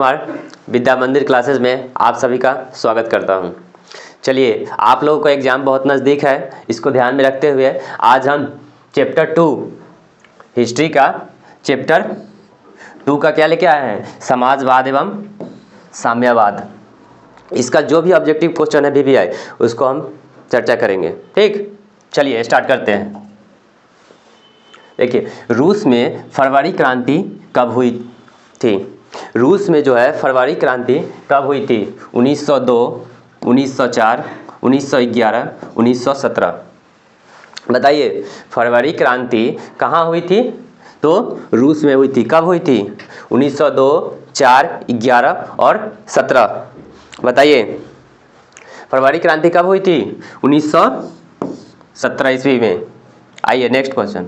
कुमार विद्या मंदिर क्लासेस में आप सभी का स्वागत करता हूं। चलिए, आप लोगों का एग्ज़ाम बहुत नज़दीक है, इसको ध्यान में रखते हुए आज हम चैप्टर 2 हिस्ट्री का चैप्टर 2 का क्या लेके आए हैं, समाजवाद एवं साम्यवाद। इसका जो भी ऑब्जेक्टिव क्वेश्चन है VVI उसको हम चर्चा करेंगे। ठीक, चलिए स्टार्ट करते हैं। देखिए, रूस में फरवरी क्रांति कब हुई थी? रूस में जो है फरवरी क्रांति कब हुई थी? 1902, 1904, 1911, 1917। बताइए, फरवरी क्रांति कहाँ हुई थी? तो रूस में हुई थी। कब हुई थी? 1902, 4, 11 और 17। बताइए, फरवरी क्रांति कब हुई थी? 1917 ईस्वी में। आइए नेक्स्ट क्वेश्चन।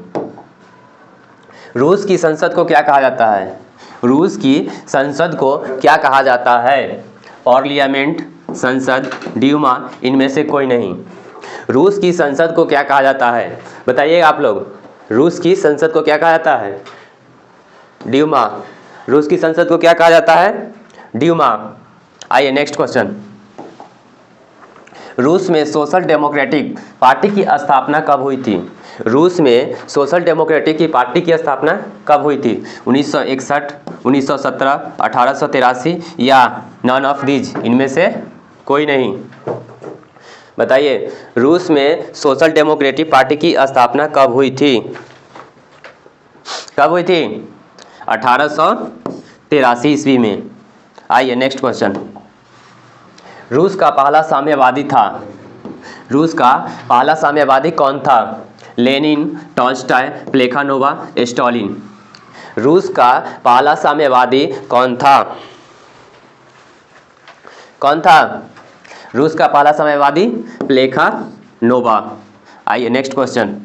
रूस की संसद को क्या कहा जाता है? रूस की संसद को क्या कहा जाता है? पार्लियामेंट, संसद, ड्यूमा, इनमें से कोई नहीं। रूस की संसद को क्या कहा जाता है? बताइए आप लोग, रूस की संसद को क्या कहा जाता है? ड्यूमा। रूस की संसद को क्या कहा जाता है? ड्यूमा। आइए नेक्स्ट क्वेश्चन। रूस में सोशल डेमोक्रेटिक पार्टी की स्थापना कब हुई थी? रूस में सोशल डेमोक्रेटिक की पार्टी की स्थापना कब हुई थी? 1961, 1917, 1883 या नन ऑफ दीज, इनमें से कोई नहीं। बताइए, रूस में सोशल डेमोक्रेटिक पार्टी की स्थापना कब हुई थी? कब हुई थी? 1883 ईस्वी में। आइए नेक्स्ट क्वेश्चन। रूस का पहला साम्यवादी था। रूस का पहला साम्यवादी कौन था? Lenin, Tolstoy, Plekhanov, Stalin. रूस का पहला साम्यवादी कौन था? कौन था? रूस का पहला साम्यवादी प्लेखानोवा। आइए नेक्स्ट क्वेश्चन।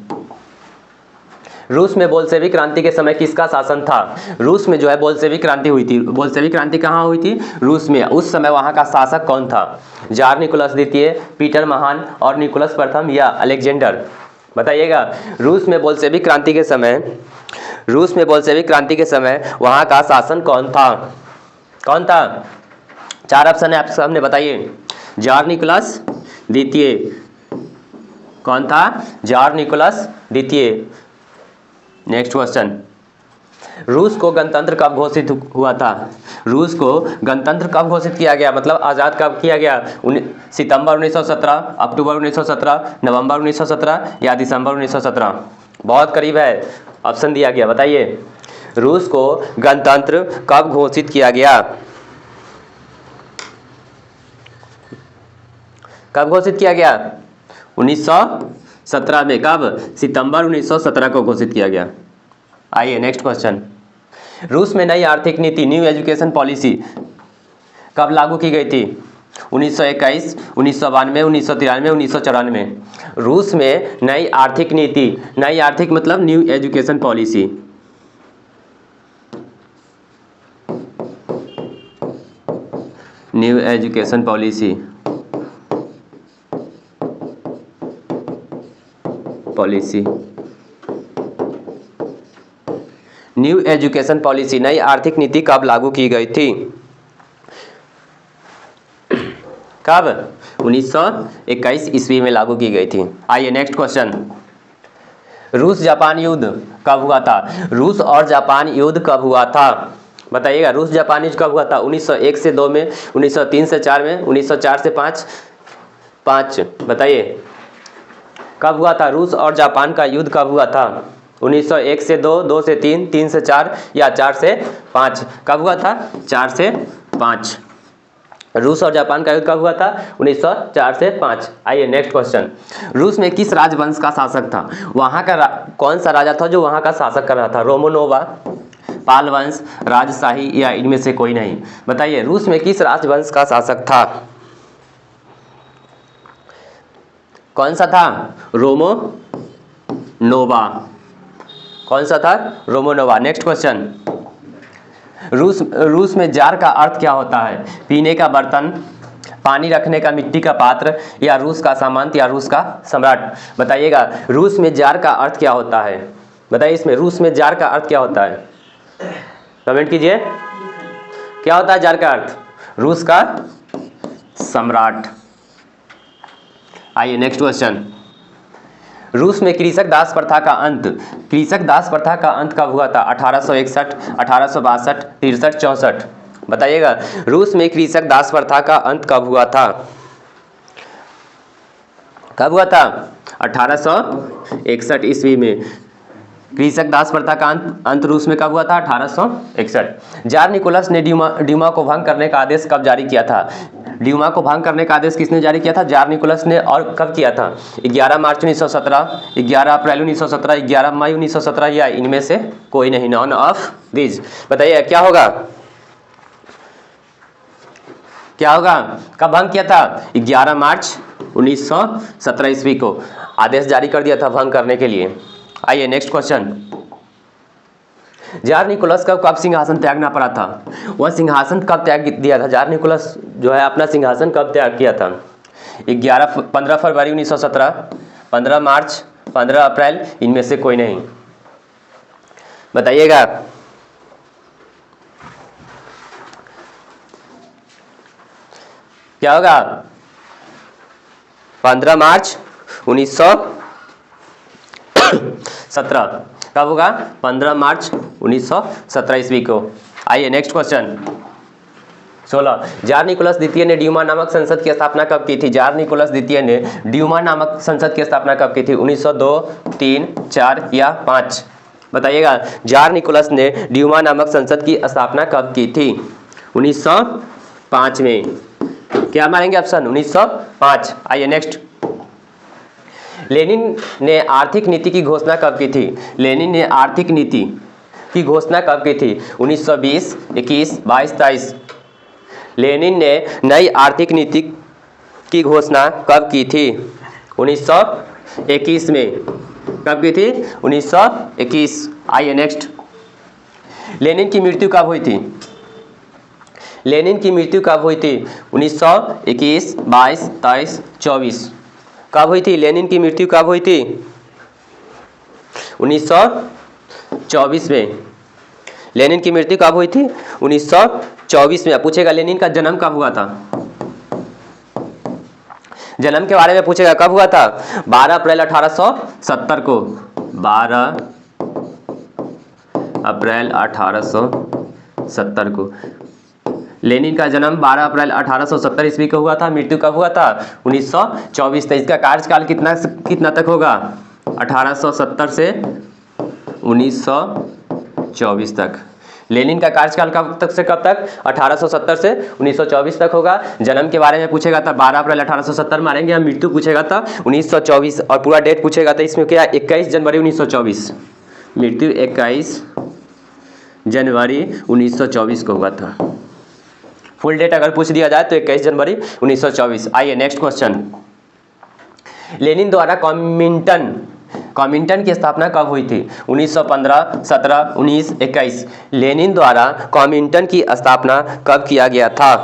रूस में बोल्शेविक क्रांति के समय किसका शासन था? रूस में जो है बोल्शेविक क्रांति हुई थी। बोल्शेविक क्रांति कहाँ हुई थी? रूस में। उस समय वहाँ का शासक कौन था? जार निकोलस द्वितीय, पीटर महान और निकोलस प्रथम या अलेक्जेंडर? बताइएगा, रूस में बोल्शेविक क्रांति के समय वहाँ का शासन कौन था? कौन था? 4 ऑप्शन है आपके सामने, बताइए। जार निकोलस द्वितीय। कौन था? जार निकोलस द्वितीय। Next question. रूस को गणतंत्र कब घोषित हुआ था? रूस को गणतंत्र कब घोषित किया गया, मतलब आज़ाद कब किया गया? सितंबर 1917, अक्टूबर 1917, नवंबर 1917 या दिसंबर 1917? बहुत करीब है, ऑप्शन दिया गया। बताइए, रूस को गणतंत्र कब घोषित किया गया? कब घोषित किया गया? 1917 में। कब? सितंबर 1917 को घोषित किया गया। आइए नेक्स्ट क्वेश्चन। रूस में नई आर्थिक नीति, न्यू एजुकेशन पॉलिसी कब लागू की गई थी? 1921, 1992, 1993, 1994। रूस में नई आर्थिक नीति, नई आर्थिक मतलब new education policy, new education policy new education policy, नई आर्थिक नीति कब लागू की गई थी? कब? 1921 ईस्वी में लागू की गई थी। आइए नेक्स्ट क्वेश्चन। रूस जापान युद्ध कब हुआ था? रूस और जापान युद्ध कब हुआ था? बताइएगा, रूस जापान युद्ध कब हुआ था? 1901 से 2 में, 1903 से 4 में, 1904 से 5। बताइए, कब हुआ था? रूस और जापान का युद्ध कब हुआ था? 1901 से 2, 2 से 3, 3 से 4 या 4 से 5? कब हुआ था? 4 से 5। रूस और जापान का युद्ध कब हुआ था? 1904 से 5। आइए नेक्स्ट क्वेश्चन। रूस में किस राजवंश का शासक था? वहाँ का कौन सा राजा था जो वहाँ का शासक कर रहा था? रोमनोवा, पाल वंश, राजशाही या इनमें से कोई नहीं? बताइए, रूस में किस राजवंश का शासक था? कौन सा था? रोमनोवा। कौन सा था? रोमनोवा। Next question. रूस में जार का अर्थ क्या होता है? पीने का बर्तन, पानी रखने का मिट्टी का पात्र या रूस का सामंत या रूस का सम्राट? बताइएगा, रूस में जार का अर्थ क्या होता है? बताइए, इसमें रूस में जार का अर्थ क्या होता है? कमेंट कीजिए। क्या होता है जार का अर्थ? रूस का सम्राट। आइए नेक्स्ट क्वेश्चन। रूस में कृषक दास प्रथा का अंत कब हुआ था? 1861, 1862, 63, 64। बताइएगा, रूस में कृषक दास प्रथा का अंत कब हुआ था? कब हुआ था? 1861 ईस्वी में कृषक दास प्रथा का अंत रूस में कब हुआ था? 1861। जार निकोलस ने ड्यूमा को भंग करने का आदेश कब जारी किया था? ड्यूमा को भंग करने का आदेश किसने जारी किया था? जार निकोलस ने। और कब किया था? 11 मार्च 1917, 11 अप्रैल 1917, 11 मई 1917 या इनमें से कोई नहीं, नॉन ऑफ दिस। बताइए क्या होगा? क्या होगा? कब भंग किया था? 11 मार्च 1917 ईस्वी को आदेश जारी कर दिया था भंग करने के लिए। आइए नेक्स्ट क्वेश्चन। जार निकोलस का कब सिंहासन त्यागना पड़ा था? वह सिंहासन कब त्याग दिया था? जार निकोलस जो है अपना सिंहासन कब त्याग किया था? 15 फरवरी 1917, 15 मार्च, 15 अप्रैल, इनमें से कोई नहीं। बताइएगा। क्या होगा? 15 मार्च 1917। कब होगा? 15 मार्च 1917 ईस्वी को। आइए नेक्स्ट क्वेश्चन 16। जार निकोलस द्वितीय ने ड्यूमा नामक संसद की स्थापना कब की थी? जार निकोलस द्वितीय ने ड्यूमा नामक संसद की स्थापना कब की थी? 1902, 3, 4 या 5? बताइएगा, जार निकोलस ने ड्यूमा नामक संसद की स्थापना कब की थी? 1905 में। क्या मारेंगे ऑप्शन? 1905। आइए नेक्स्ट। लेनिन ने आर्थिक नीति की घोषणा कब की थी? लेनिन ने आर्थिक नीति की घोषणा कब की थी? 1920, 21, 22, 23। लेनिन ने नई आर्थिक नीति की घोषणा कब की थी? 1921 में। कब की थी? 1921। आइए नेक्स्ट। लेनिन की मृत्यु कब हुई थी? लेनिन की मृत्यु कब हुई थी? 1921, 22, 23, 24। कब हुई थी? लेनिन की मृत्यु कब हुई थी? 1924 में। लेनिन की मृत्यु कब हुई थी? 1924 में। पूछेगा लेनिन का जन्म कब हुआ था? जन्म के बारे में पूछेगा, कब हुआ था? 12 अप्रैल 1870 को। 12 अप्रैल 1870 को लेनिन का जन्म 12 अप्रैल 1870 ईस्वी को हुआ था। मृत्यु कब हुआ था? 1924 तक। इसका कार्यकाल कितना तक होगा? 1870 से 1924 तक। लेनिन का कार्यकाल कब तक से कब तक? 1870 से 1924 तक होगा। जन्म के बारे में पूछेगा था 12 अप्रैल 1870 मारेंगे हम। मृत्यु पूछेगा था 1924 और पूरा डेट पूछेगा था इसमें क्या? 21 जनवरी 1924। मृत्यु 21 जनवरी 1924 को हुआ था। फुल डेट अगर पूछ दिया जाए तो 21 जनवरी 1924। आइए नेक्स्ट क्वेश्चन। लेनिन द्वारा कॉमिंटन की स्थापना कब हुई थी? 1915, 17, 19, 21। लेनिन द्वारा कॉमिंटन की स्थापना कब किया गया था?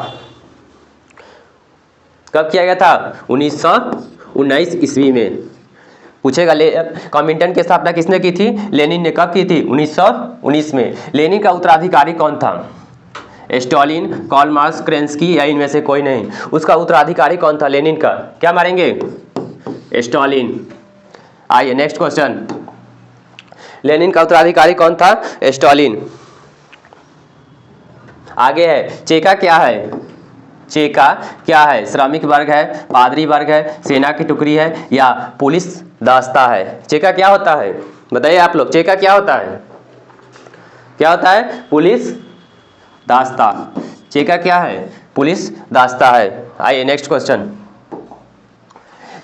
कब किया गया था? 1919 ईस्वी में। पूछेगा कॉमिंटन की स्थापना किसने की थी? लेनिन ने। कब की थी? 1919 में। लेनिन का उत्तराधिकारी कौन था? स्टालिन, कार्ल मार्क्स, केरेंस्की या इनमें से कोई नहीं? उसका उत्तराधिकारी कौन था लेनिन का? क्या मारेंगे? स्टालिन। आइए नेक्स्ट क्वेश्चन। लेनिन का उत्तराधिकारी कौन था? स्टालिन। आगे है चेका क्या है? चेका क्या है? श्रमिक वर्ग है, पादरी वर्ग है, सेना की टुकड़ी है या पुलिस दास्ता है? चेका क्या होता है? बताइए आप लोग, चेका क्या होता है? क्या होता है? पुलिस दास्ता। चेका क्या है? पुलिस दास्ता है। आइए नेक्स्ट क्वेश्चन।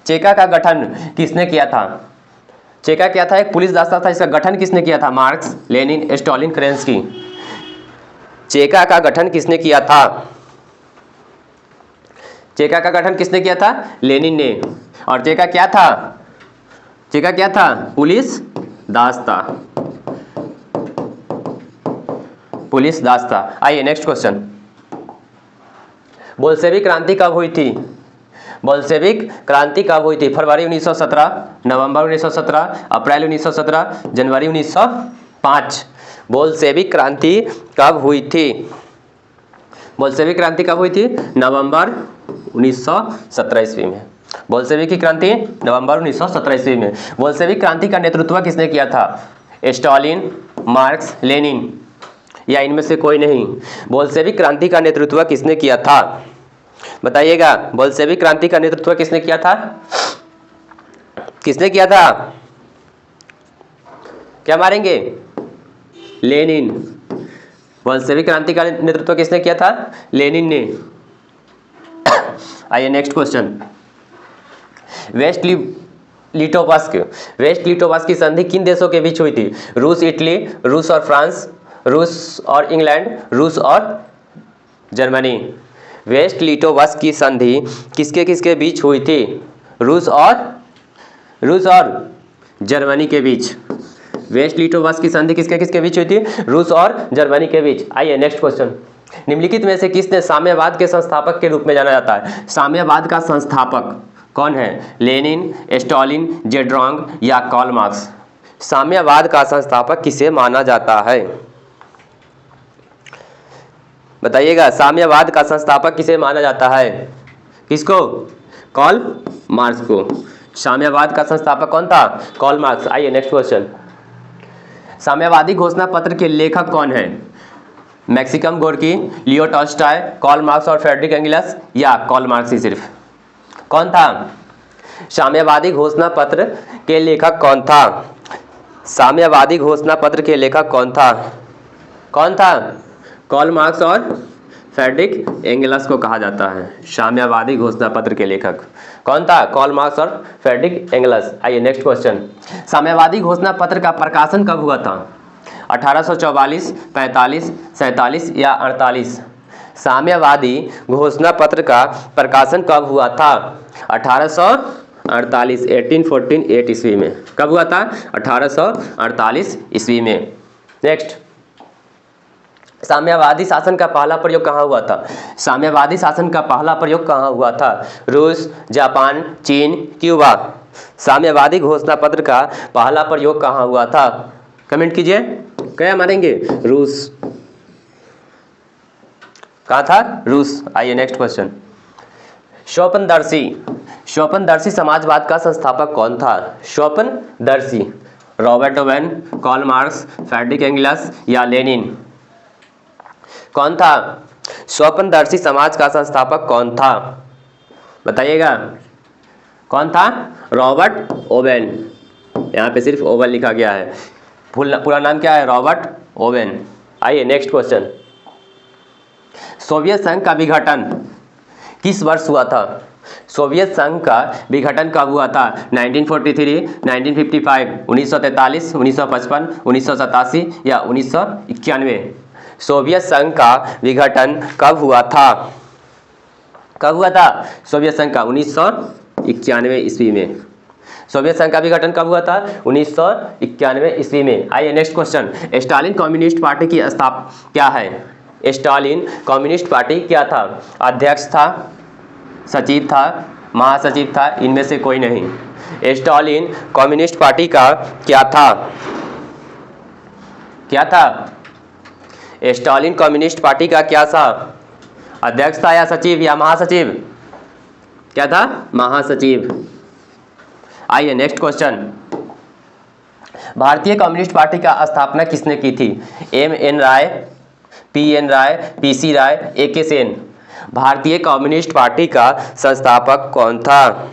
चेका का गठन किसने किया था? चेका क्या था? एक पुलिस दास्ता था। इसका गठन किसने किया था? Marx, Lenin, Stalin, Kerensky. Cheka का गठन किसने किया था? चेका का गठन किसने किया था? लेनिन ने। और चेका क्या था? चेका क्या था? पुलिस दास्ता। पुलिस दास्ता। आइए नेक्स्ट क्वेश्चन। बोल्शेविक क्रांति कब हुई थी? बोल्शेविक क्रांति कब हुई थी? फरवरी 1917, नवंबर 1917, अप्रैल 1917, जनवरी 1905। बोल्शेविक क्रांति कब हुई थी? बोल्शेविक क्रांति कब हुई थी? नवंबर 1917 ईस्वी में। बोल्शेविक की क्रांति नवंबर 1917 ईस्वी में। बोल्शेविक क्रांति का नेतृत्व किसने किया था? स्टालिन, मार्क्स, लेनिन या इनमें से कोई नहीं? बोल्शेविक क्रांति का नेतृत्व किसने किया था? बताइएगा, बोल्शेविक क्रांति का नेतृत्व किसने किया था? किसने किया था? क्या मारेंगे? लेनिन। बोल्शेविक क्रांति का नेतृत्व किसने किया था? लेनिन ने। आइए नेक्स्ट क्वेश्चन। वेस्ट लिटोवस्क की संधि किन देशों के बीच हुई थी? रूस, इटली, रूस और फ्रांस, रूस और इंग्लैंड, रूस और जर्मनी। वेस्ट लिटोवस्क की संधि किसके किसके बीच हुई थी? रूस और जर्मनी के बीच। वेस्ट लिटोवस्क की संधि किसके किसके बीच हुई थी? रूस और जर्मनी के बीच। आइए नेक्स्ट क्वेश्चन। निम्नलिखित में से किसने साम्यवाद के संस्थापक के रूप में जाना जाता है? साम्यवाद का संस्थापक कौन है? लेनिन, स्टालिन, जेड्रोंग या कार्ल मार्क्स? साम्यवाद का संस्थापक किसे माना जाता है? बताइएगा, साम्यवाद का संस्थापक किसे माना जाता है? किसको? कार्ल मार्क्स को। साम्यवाद का संस्थापक कौन था? Karl Marx. आइए नेक्स्ट क्वेश्चन। साम्यवादी घोषणा पत्र के लेखक कौन है? Maxim Gorky, Leo Tolstoy, Karl Marx और फ्रेडरिक एंगेल्स या कार्ल मार्क्स ही सिर्फ? कौन था? साम्यवादी घोषणा पत्र के लेखक कौन था? साम्यवादी घोषणा पत्र के लेखक कौन था? कौन था? कार्ल मार्क्स और फ्रेडरिक एंगेल्स को कहा जाता है साम्यवादी घोषणा पत्र के लेखक। कौन था? कार्ल मार्क्स और फ्रेडरिक एंगेल्स। आइए नेक्स्ट क्वेश्चन। साम्यवादी घोषणा पत्र का प्रकाशन कब हुआ था? 1844, 45, 47 या 48? साम्यवादी घोषणा पत्र का प्रकाशन कब हुआ था? 1848, 1848 ईस्वी में। कब हुआ था? 1848 ईस्वी में। नेक्स्ट, साम्यवादी शासन का पहला प्रयोग कहाँ हुआ था? साम्यवादी शासन का पहला प्रयोग कहाँ हुआ था? रूस, जापान, चीन, क्यूबा? साम्यवादी घोषणा पत्र का पहला प्रयोग कहाँ हुआ था? कमेंट कीजिए। क्या मारेंगे? रूस। कहाँ था? रूस। आइए नेक्स्ट क्वेश्चन। स्वपनदर्शी समाजवाद का संस्थापक कौन था? स्वपनदर्शी। Robert Owen, Karl Marx, Friedrich Engels या लेनिन? कौन था? स्वपनदर्शी समाज का संस्थापक कौन था? बताइएगा, कौन था? Robert Owen. यहाँ पे सिर्फ ओवेन लिखा गया है, पूरा नाम क्या है? Robert Owen. आइए नेक्स्ट क्वेश्चन। सोवियत संघ का विघटन किस वर्ष हुआ था? सोवियत संघ का विघटन कब हुआ था? 1943, 1955, 1943, 1955, 1987 या 1991? सोवियत संघ का विघटन कब हुआ था? कब हुआ था सोवियत संघ का? 1991 ईस्वी में। सोवियत संघ का विघटन कब हुआ था? 1991 ईस्वी में। आइए next question. Stalin communist party की स्थापना क्या है? स्टालिन कम्युनिस्ट पार्टी क्या था? अध्यक्ष था, सचिव था, महासचिव था? इनमें से कोई नहीं। स्टालिन कम्युनिस्ट पार्टी का क्या था? क्या था? स्टालिन कम्युनिस्ट पार्टी का क्या था? अध्यक्ष था या सचिव या महासचिव? क्या था? महासचिव। आइए नेक्स्ट क्वेश्चन। भारतीय कम्युनिस्ट पार्टी का स्थापना किसने की थी? M.N. राय, P.N. राय, P.C. राय, A.K. सेन? भारतीय कम्युनिस्ट पार्टी का संस्थापक कौन था?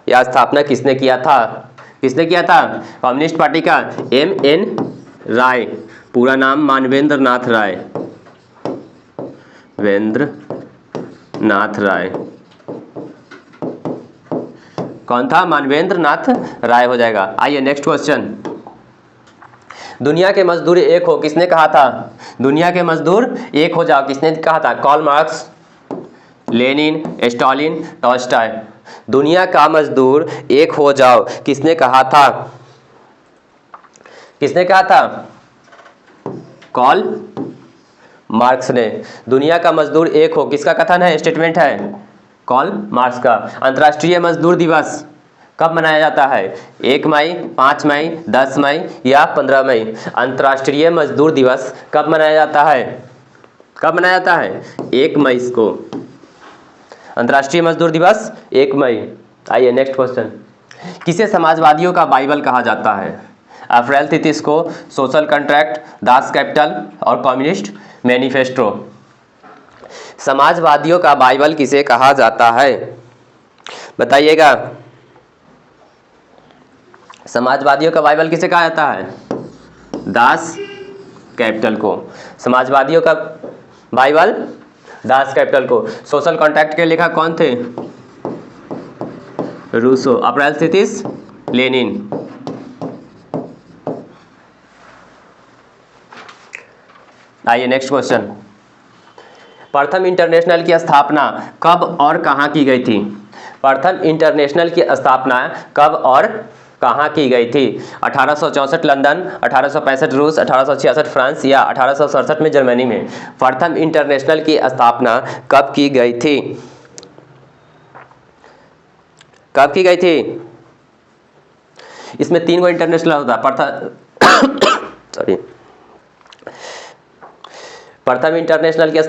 या स्थापना किसने किया था? किसने किया था कम्युनिस्ट पार्टी का? M.N. राय। पूरा नाम मानवेंद्र नाथ राय। वेंद्र नाथ राय। कौन था? मानवेंद्र नाथ राय हो जाएगा। आइए नेक्स्ट क्वेश्चन। दुनिया के मजदूर एक हो किसने कहा था? दुनिया के मजदूर एक हो जाओ किसने कहा था? Karl Marx, Lenin, Stalin, Tolstoy? दुनिया का मजदूर एक हो जाओ किसने कहा था? किसने कहा था? कार्ल मार्क्स ने। दुनिया का मजदूर एक हो किसका कथन है? स्टेटमेंट है कार्ल मार्क्स का। अंतर्राष्ट्रीय मजदूर दिवस कब मनाया जाता है? 1 मई, 5 मई, 10 मई या 15 मई? अंतर्राष्ट्रीय मजदूर दिवस कब मनाया जाता है? कब मनाया जाता है? 1 मई को। अंतर्राष्ट्रीय मजदूर दिवस 1 मई। आइए नेक्स्ट क्वेश्चन। किसे समाजवादियों का बाइबल कहा जाता है? अप्रैल 33 को सोशल कॉन्ट्रैक्ट, दास कैपिटल और कम्युनिस्ट मैनिफेस्टो। समाजवादियों का बाइबल किसे कहा जाता है? बताइएगा। समाजवादियों का बाइबल किसे कहा जाता है? दास कैपिटल को। समाजवादियों का बाइबल दास कैपिटल को। सोशल कॉन्ट्रैक्ट के लेखक कौन थे? रूसो। अप्रैल 33 लेनिन। आइए नेक्स्ट क्वेश्चन। प्रथम इंटरनेशनल की स्थापना कब और कहां की गई थी? प्रथम इंटरनेशनल की स्थापना कब और कहां की गई थी? 1864 लंदन, 1865 रूस, 1866 फ्रांस या 1867 में जर्मनी में? प्रथम इंटरनेशनल की स्थापना कब की गई थी? कब की गई थी? इसमें 3 गो इंटरनेशनल होता है। सॉरी। प्रथम इंटरनेशनल की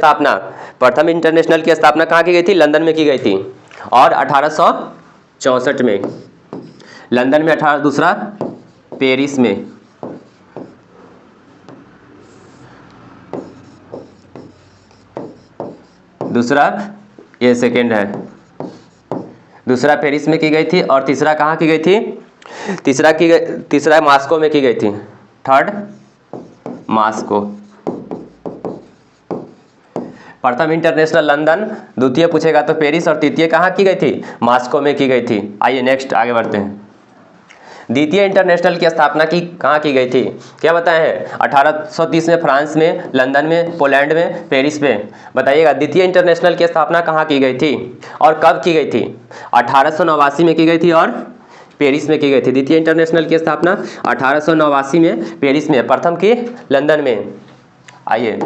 स्थापना कहाँ की गई थी? लंदन में की गई थी। और 1864 में लंदन में, दूसरा पेरिस में। दूसरा ये सेकेंड है, दूसरा पेरिस में की गई थी और तीसरा कहाँ की गई थी? तीसरा मॉस्को में की गई थी। Third Moscow. प्रथम इंटरनेशनल लंदन, द्वितीय पूछेगा तो पेरिस और तृतीय कहाँ की गई थी? मॉस्को में की गई थी। आइए नेक्स्ट आगे बढ़ते हैं। द्वितीय इंटरनेशनल की स्थापना कहाँ की गई थी? क्या बताए हैं? 1830 में फ्रांस में, लंदन में, पोलैंड में, पेरिस में। बताइएगा द्वितीय इंटरनेशनल की स्थापना कहाँ की गई थी और कब की गई थी? 1889 में की गई थी और पेरिस में की गई थी। द्वितीय इंटरनेशनल की स्थापना 1889 में पेरिस में, प्रथम की लंदन में। आइए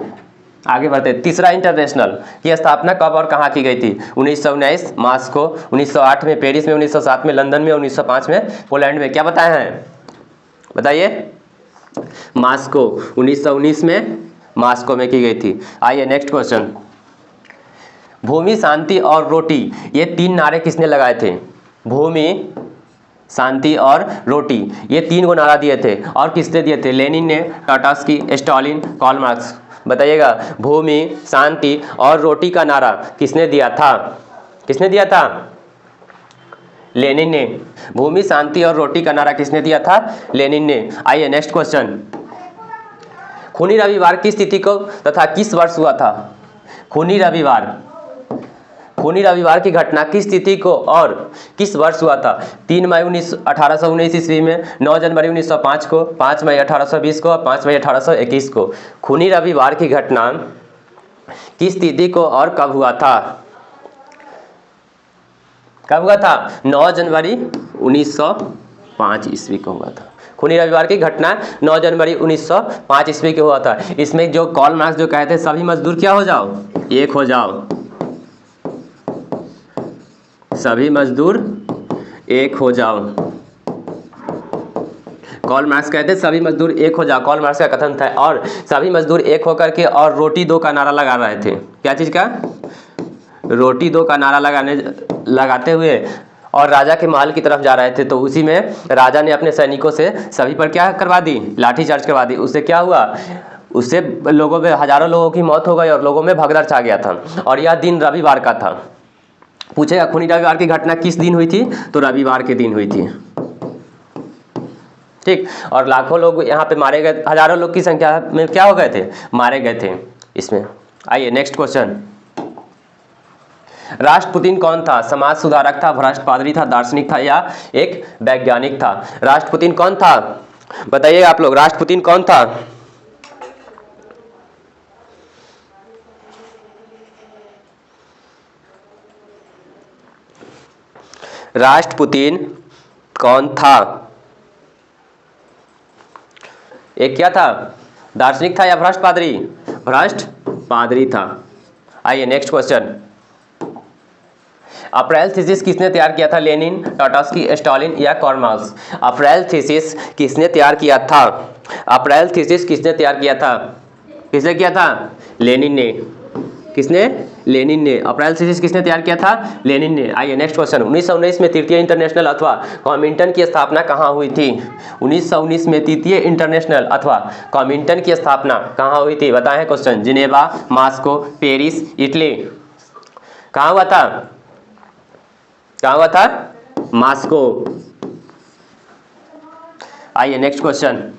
आगे बढ़ते। तीसरा इंटरनेशनल की स्थापना कब और कहाँ की गई थी? 1919 मॉस्को, 1908 में पेरिस में, 1907 में लंदन में, 1905 में पोलैंड में। क्या बताए हैं? बताइए। मॉस्को। 1919 में मॉस्को में की गई थी। आइए नेक्स्ट क्वेश्चन। भूमि, शांति और रोटी, ये 3 नारे किसने लगाए थे? भूमि, शांति और रोटी, ये 3 गो नारा दिए थे। और किसने दिए थे? लेनिन ने, ट्रोट्स्की, स्टालिन, कार्ल मार्क्स। बताइएगा भूमि, शांति और रोटी का नारा किसने दिया था? किसने दिया था? लेनिन ने। भूमि, शांति और रोटी का नारा किसने दिया था? लेनिन ने। आइए नेक्स्ट क्वेश्चन। खूनी रविवार किस तिथि को तथा किस वर्ष हुआ था? खूनी रविवार की घटना किस तिथि को और किस वर्ष हुआ था? 3 मई 1819 ईस्वी में, 9 जनवरी 1905 को, 5 मई 1820 को और 5 मई 1821 को। खूनी रविवार की घटना किस तिथि को और कब हुआ था? कब हुआ था? 9 जनवरी 1905 ईस्वी को हुआ था। खूनी रविवार की घटना 9 जनवरी 1905 ईस्वी को हुआ था। इसमें जो कार्ल मार्क्स जो कहते हैं सभी मजदूर क्या हो जाओ? एक हो जाओ। सभी मजदूर एक हो जाओ। कार्ल मार्क्स कहते हैं सभी मजदूर एक हो जाओ। कार्ल मार्क्स का कथन था। और सभी मजदूर एक होकर के और रोटी दो का नारा लगा रहे थे। क्या चीज का? रोटी दो का नारा लगाते हुए और राजा के महल की तरफ जा रहे थे। तो उसी में राजा ने अपने सैनिकों से सभी पर क्या करवा दी? लाठीचार्ज करवा दी। उससे क्या हुआ? उससे लोगों में हजारों लोगों की मौत हो गई और लोगों में भगदड़ छा गया था। और यह दिन रविवार का था। पूछेगा खूनी रविवार की घटना किस दिन हुई थी? तो रविवार के दिन हुई थी। ठीक। और लाखों लोग यहाँ पे मारे गए, हजारों लोग की संख्या में क्या हो गए थे? मारे गए थे इसमें। आइए नेक्स्ट क्वेश्चन। राष्ट्रपुतिन कौन था? समाज सुधारक था, भ्रष्ट पादरी था, दार्शनिक था या एक वैज्ञानिक था? राष्ट्रपुतिन कौन था? बताइए आप लोग, राष्ट्रपुतिन कौन था? राष्ट्रपुतिन कौन था? एक क्या था? दार्शनिक था या भ्रष्ट पादरी? भ्रष्ट पादरी था। आइए नेक्स्ट क्वेश्चन। अप्रैल थीसिस किसने तैयार किया था? लेनिन, ट्रोट्स्की, स्टालिन या कार्ल मार्क्स? अप्रैल थीसिस किसने तैयार किया था? अप्रैल थीसिस किसने तैयार किया था? किसने किया था? लेनिन ने। किसने? लेनिन ने। अप्रैल थीसिस किसने तैयार किया था? लेनिन ने। आइए नेक्स्ट क्वेश्चन। 1919 में तृतीय इंटरनेशनल अथवा कॉमिंटन की स्थापना कहाँ हुई थी? 1919 में तृतीय इंटरनेशनल अथवा कॉमिंटन की स्थापना कहाँ हुई थी? बताएं question. Geneva, Moscow, Paris, Italy. कहाँ हुआ था? कहाँ हुआ था? मॉस्को। आइए नेक्स्ट क्वेश्चन।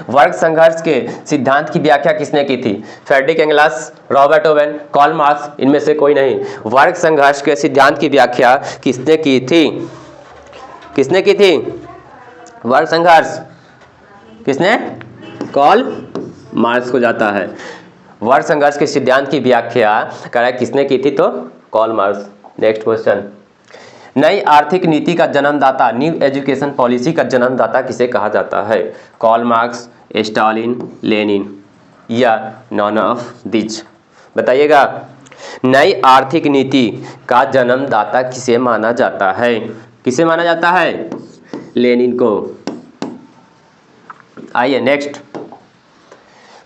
वर्ग संघर्ष के सिद्धांत की व्याख्या किसने की थी? Friedrich Engels, Robert Owen, Karl Marx, इनमें से कोई नहीं। वर्ग संघर्ष के सिद्धांत की व्याख्या किसने की थी? किसने की थी वर्ग संघर्ष? किसने? कार्ल मार्क्स को जाता है। वर्ग संघर्ष के सिद्धांत की व्याख्या करें किसने की थी? तो कार्ल मार्क्स। Next question. नई आर्थिक नीति का जन्मदाता, न्यू एजुकेशन पॉलिसी का जन्मदाता किसे कहा जाता है? कार्ल मार्क्स, स्टालिन, लेनिन या नॉन ऑफ दिस? बताइएगा। नई आर्थिक नीति का जन्मदाता किसे माना जाता है? किसे माना जाता है? लेनिन को। आइए नेक्स्ट।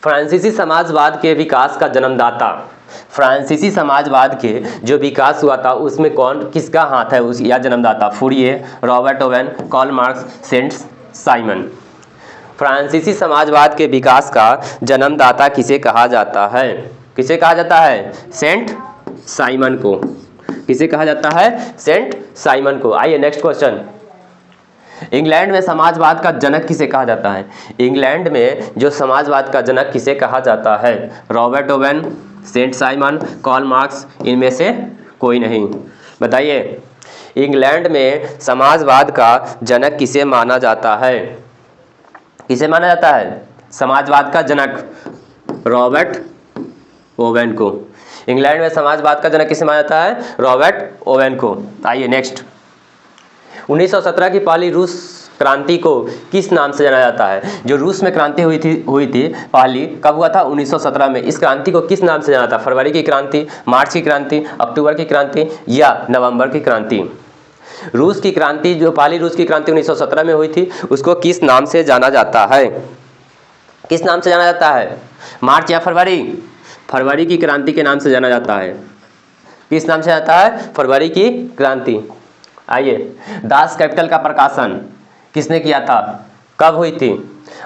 फ्रांसीसी समाजवाद के विकास का जन्मदाता, फ्रांसीसी समाजवाद के जो विकास हुआ था उसमें कौन किसका हाथ है उस या जन्मदाता? Fourier, Robert Owen, Karl Marx, Saint Simon. फ्रांसीसी समाजवाद के विकास का जन्मदाता किसे कहा जाता है? किसे कहा जाता है? सेंट साइमन को। किसे कहा जाता है? सेंट साइमन को। आइए नेक्स्ट क्वेश्चन। इंग्लैंड में समाजवाद का जनक किसे कहा जाता है? इंग्लैंड में जो समाजवाद का जनक किसे कहा जाता है? Robert Owen, Saint Simon, Karl Marx, इनमें से कोई नहीं। बताइए। इंग्लैंड में समाजवाद का जनक किसे माना जाता है? किसे माना जाता है समाजवाद का जनक? रॉबर्ट ओवेन को। इंग्लैंड में समाजवाद का जनक किसे माना जाता है? रॉबर्ट ओवेन को। आइए नेक्स्ट। 1917 की पहली रूस क्रांति को किस नाम से जाना जाता है? जो रूस में क्रांति हुई थी पहली, कब हुआ था? 1917 में। इस क्रांति को किस नाम से जाना था? फरवरी की क्रांति, मार्च की क्रांति, अक्टूबर की क्रांति या नवंबर की क्रांति? रूस की क्रांति, जो पहली रूस की क्रांति 1917 में हुई थी, उसको किस नाम से जाना जाता है? किस नाम से जाना जाता है? मार्च या फरवरी? फरवरी की क्रांति के नाम से जाना जाता है। किस नाम से जाता है? फरवरी की क्रांति। आइए। दास कैपिटल का प्रकाशन किसने किया था? कब हुई थी?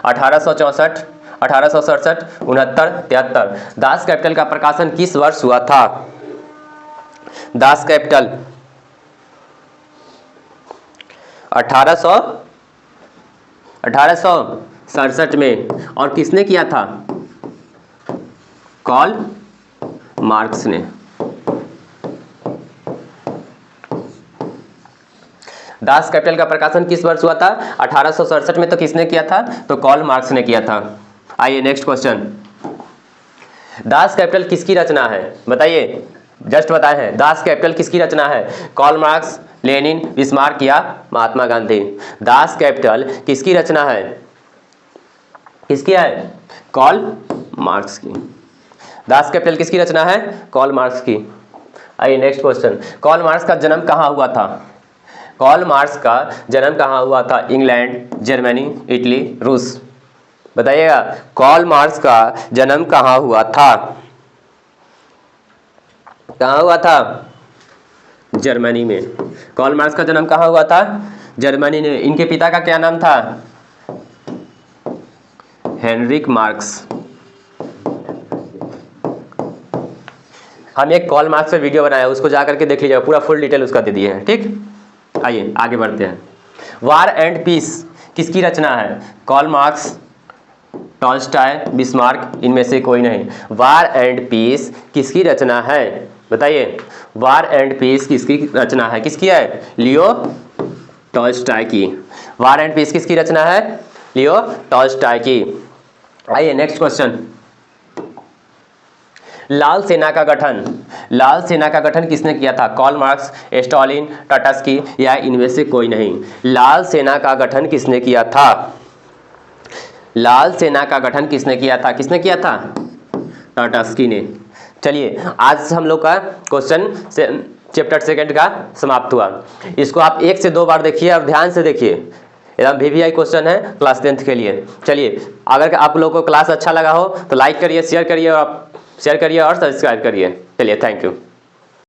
1864, 1867, 69, 73। दास कैपिटल का प्रकाशन किस वर्ष हुआ था? दास कैपिटल 1867 में। और किसने किया था? कार्ल मार्क्स ने। दास कैपिटल का प्रकाशन किस वर्ष हुआ था? 1867 में। तो किसने किया था? तो कार्ल मार्क्स ने किया था। आइए नेक्स्ट क्वेश्चन। दास कैपिटल किसकी रचना है? बताइए। जस्ट बताए हैं। दास कैपिटल किसकी रचना है? कार्ल मार्क्स, लेनिन, बिस्मार्क या महात्मा गांधी? दास कैपिटल किसकी रचना है? किसकी है? कार्ल मार्क्स की। दास कैपिटल किसकी रचना है? कार्ल मार्क्स की। आइए नेक्स्ट क्वेश्चन। कार्ल मार्क्स का जन्म कहाँ हुआ था? कार्ल मार्क्स का जन्म कहाँ हुआ था? इंग्लैंड, जर्मनी, इटली, रूस? बताइएगा। कार्ल मार्क्स का जन्म कहाँ हुआ था? कहाँ हुआ था? जर्मनी में। कार्ल मार्क्स का जन्म कहाँ हुआ था? जर्मनी में। इनके पिता का क्या नाम था? Heinrich Marx. हम एक कार्ल मार्क्स पे वीडियो बनाया है, उसको जाकर के देख लीजिएगा, पूरा फुल डिटेल उसका दे दिए हैं। ठीक। आइए आगे बढ़ते हैं। वार एंड पीस किसकी रचना है? कार्ल मार्क्स, टॉल्स्टॉय, बिस्मार्क, इनमें से कोई नहीं। वार एंड पीस किसकी रचना है? बताइए। वार एंड पीस किसकी रचना है? किसकी है? लियो टॉल्स्टॉय की। वार एंड पीस किसकी रचना है? लियो टॉल्स्टॉय की। आइए नेक्स्ट क्वेश्चन। लाल सेना का गठन, लाल सेना का गठन किसने किया था? कार्ल मार्क्स, स्टालिन, ट्रॉट्स्की या इनमें से कोई नहीं। लाल सेना का गठन किसने किया था? लाल सेना का गठन किसने किया था? किसने किया था? ट्रॉट्स्की ने। चलिए आज हम लोग का क्वेश्चन चैप्टर सेकंड का समाप्त हुआ। इसको आप 1 से 2 बार देखिए और ध्यान से देखिए, एकदम VVI क्वेश्चन है क्लास 10th के लिए। चलिए, अगर आप लोगों को क्लास अच्छा लगा हो तो लाइक करिए, शेयर करिए और शेयर करिए और सब्सक्राइब करिए। चलिए, थैंक यू।